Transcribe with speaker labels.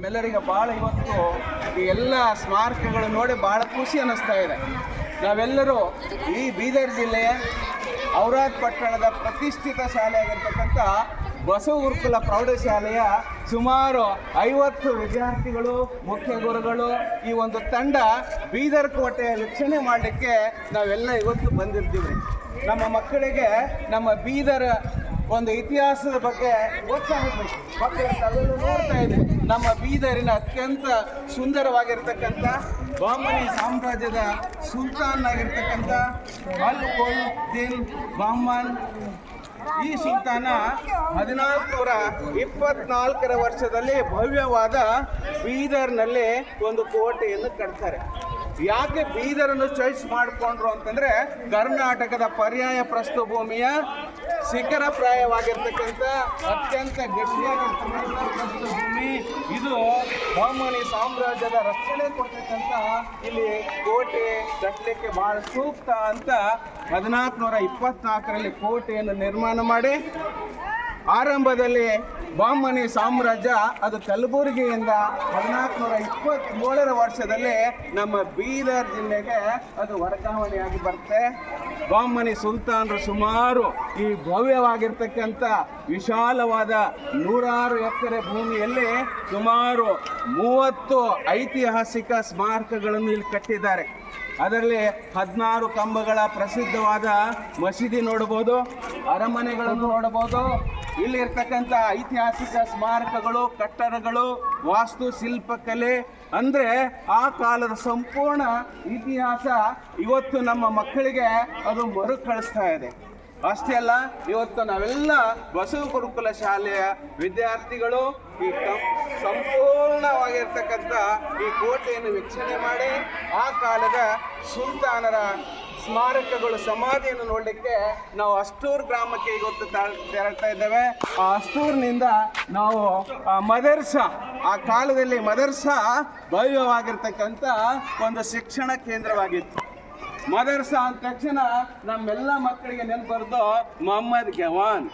Speaker 1: ನಮ್ಮೆಲ್ಲರಿಗೆ ಭಾಳ ಇವತ್ತು ಈ ಎಲ್ಲ ಸ್ಮಾರಕಗಳು ನೋಡಿ ಭಾಳ ಖುಷಿ ಅನ್ನಿಸ್ತಾ ಇದೆ. ನಾವೆಲ್ಲರೂ ಈ ಬೀದರ್ ಜಿಲ್ಲೆಯ ಔರಾದ್ ಪಟ್ಟಣದ ಪ್ರತಿಷ್ಠಿತ ಶಾಲೆಯಾಗಿರ್ತಕ್ಕಂಥ ಬಸವ ಗುರುಕುಲ ಪ್ರೌಢಶಾಲೆಯ ಸುಮಾರು 50 ವಿದ್ಯಾರ್ಥಿಗಳು, ಮುಖ್ಯ ಗುರುಗಳು, ಈ ಒಂದು ತಂಡ ಬೀದರ್ ಕೋಟೆಯ ವೀಕ್ಷಣೆ ಮಾಡಲಿಕ್ಕೆ ನಾವೆಲ್ಲ ಇವತ್ತು ಬಂದಿರ್ತೀವಿ. ನಮ್ಮ ಮಕ್ಕಳಿಗೆ ನಮ್ಮ ಬೀದರ್ ಒಂದು ಇತಿಹಾಸದ ಬಗ್ಗೆ ಗೊತ್ತಾಗಬೇಕು. ಮಕ್ಕಳು ತಾವೆಲ್ಲ ನೋಡ್ತಾ ಇದ್ದೀವಿ, ನಮ್ಮ ಬೀದರಿನ ಅತ್ಯಂತ ಸುಂದರವಾಗಿರ್ತಕ್ಕಂಥ ಬಾಮನಿ ಸಾಮ್ರಾಜ್ಯದ ಸುಲ್ತಾನ್ ಆಗಿರ್ತಕ್ಕಂಥ ಅಲ್ ದಿನ್ ಬಾಮನ್, ಈ ಸುಲ್ತಾನ 1424 ವರ್ಷದಲ್ಲಿ ಭವ್ಯವಾದ ಬೀದರ್ನಲ್ಲಿ ಒಂದು ಕೋಟೆಯನ್ನು ಕಟ್ತಾರೆ. ಯಾಕೆ ಬೀದರನ್ನು ಚಾಯ್ಸ್ ಮಾಡಿಕೊಂಡ್ರು ಅಂತಂದರೆ, ಕರ್ನಾಟಕದ ಪರ್ಯಾಯ ಪ್ರಸ್ಥಭೂಮಿಯ ಶಿಖರಪ್ರಾಯವಾಗಿರ್ತಕ್ಕಂಥ ಅತ್ಯಂತ ಗಟ್ಟಿಯಾಗಿರ್ತಕ್ಕಂಥ ಪ್ರಸ್ಥಭೂಮಿ ಇದು. ಬಾಮನಿ ಸಾಮ್ರಾಜ್ಯದ ರಕ್ಷಣೆ ಕೊಡ್ತಕ್ಕಂಥ ಇಲ್ಲಿ ಕೋಟೆ ಕಟ್ಟಲಿಕ್ಕೆ ಬಹಳ ಸೂಕ್ತ ಅಂತ 1424ರಲ್ಲಿ ಕೋಟೆಯನ್ನು ನಿರ್ಮಾಣ ಮಾಡಿ, ಆರಂಭದಲ್ಲಿ ಬಾಮನಿ ಸಾಮ್ರಾಜ್ಯ ಅದು ಕಲಬುರಗಿಯಿಂದ 1427ರ ವರ್ಷದಲ್ಲಿ ನಮ್ಮ ಬೀದರ್ ಜಿಲ್ಲೆಗೆ ಅದು ವರ್ಗಾವಣೆಯಾಗಿ ಬರುತ್ತೆ. ಬಾಮನಿ ಸುಲ್ತಾನರು ಸುಮಾರು ಈ ಭವ್ಯವಾಗಿರ್ತಕ್ಕಂಥ ವಿಶಾಲವಾದ 106 ಎಕರೆ ಭೂಮಿಯಲ್ಲಿ ಸುಮಾರು 30 ಐತಿಹಾಸಿಕ ಸ್ಮಾರಕಗಳನ್ನು ಇಲ್ಲಿ ಕಟ್ಟಿದ್ದಾರೆ. ಅದರಲ್ಲಿ 16 ಕಂಬಗಳ ಪ್ರಸಿದ್ಧವಾದ ಮಸೀದಿ ನೋಡಬಹುದು, ಅರಮನೆಗಳನ್ನು ನೋಡಬಹುದು. ಇಲ್ಲಿರ್ತಕ್ಕಂಥ ಐತಿಹಾಸಿಕ ಸ್ಮಾರಕಗಳು, ಕಟ್ಟಡಗಳು, ವಾಸ್ತು ಶಿಲ್ಪಕಲೆ ಅಂದರೆ ಆ ಕಾಲದ ಸಂಪೂರ್ಣ ಇತಿಹಾಸ ಇವತ್ತು ನಮ್ಮ ಮಕ್ಕಳಿಗೆ ಅದು ಮರುಕಳಿಸ್ತಾ ಇದೆ. ಅಷ್ಟೇ ಅಲ್ಲ, ಇವತ್ತು ನಾವೆಲ್ಲ ಬಸವ ಗುರುಕುಲ ಶಾಲೆಯ ವಿದ್ಯಾರ್ಥಿಗಳು ಈ ಸಂಪೂರ್ಣವಾಗಿರ್ತಕ್ಕಂಥ ಈ ಕೋಟೆಯನ್ನು ವೀಕ್ಷಣೆ ಮಾಡಿ ಆ ಕಾಲದ ಸುಲ್ತಾನರ ಸ್ಮಾರಕಗಳು, ಸಮಾಧಿಯನ್ನು ನೋಡಲಿಕ್ಕೆ ನಾವು ಅಷ್ಟೂರ್ ಗ್ರಾಮಕ್ಕೆ ಇವತ್ತು ತೆರಳ್ತಾ ಇದ್ದೇವೆ. ಆ ಅಷ್ಟೂರ್ನಿಂದ ನಾವು ಮದರ್ಸಾ, ಆ ಕಾಲದಲ್ಲಿ ಮದರ್ಸಾ ಭವ್ಯವಾಗಿರ್ತಕ್ಕಂಥ ಒಂದು ಶಿಕ್ಷಣ ಕೇಂದ್ರವಾಗಿತ್ತು. ಮದರ್ಸಾ ಅಂದ ತಕ್ಷಣ ನಮ್ಮೆಲ್ಲ ಮಕ್ಕಳಿಗೆ ನೆನಪು ಬರೋದು ಮೊಹಮ್ಮದ್ ಗವಾನ್.